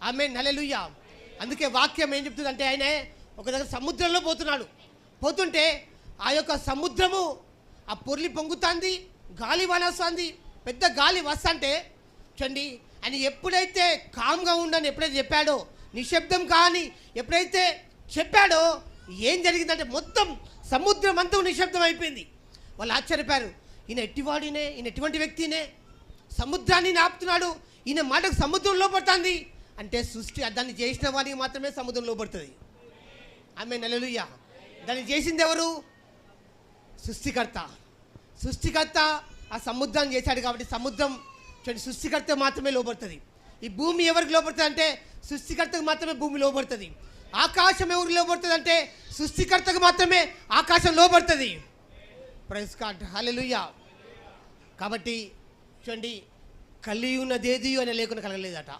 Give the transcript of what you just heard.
ఆమేన్, హల్లెలూయా. అందుకే వాక్యం ఏం చెప్తుందంటే, ఆయన ఒక దగ్గర సముద్రంలో పోతుంటే ఆ యొక్క సముద్రము ఆ పొర్లి పొంగుతుంది, గాలి వస్తుంది, పెద్ద గాలి వస్తుంటే చూడండి, ఆయన ఎప్పుడైతే కామ్గా ఉండని ఎప్పుడైతే చెప్పాడో, నిశ్శబ్దం కానీ ఎప్పుడైతే చెప్పాడో, ఏం జరిగిందంటే మొత్తం సముద్రం అంతా నిశ్శబ్దం అయిపోయింది. వాళ్ళు ఆశ్చర్యపోయారు, ఈయన ఎట్టివాడినే, ఈయన ఎటువంటి వ్యక్తినే, సముద్రాన్ని ఆపుతున్నాడు, ఈయన మాటకు సముద్రం లోపడుతుంది అంటే సృష్టి దాన్ని చేసిన వాడికి మాత్రమే సముద్రం లోపడుతుంది. ఆమేన్, హల్లెలూయా. దాన్ని చేసింది ఎవరు? సృష్టికర్త ఆ సముద్రాన్ని చేశాడు కాబట్టి సముద్రం చూడండి, సృష్టికర్త మాత్రమే లోపడుతుంది. ఈ భూమి ఎవరికి లోపడుతుంది అంటే సృష్టికర్తకు మాత్రమే భూమి లోపడుతుంది. ఆకాశం ఎవరికి లోపడుతుంది అంటే సృష్టికర్తకు మాత్రమే ఆకాశం లోపడుతుంది. ప్రైజ్ గాడ్, హల్లెలూయా. కాబట్టి చూడండి, కలియున్నదేది అనే లేకుండా కలగలేదట.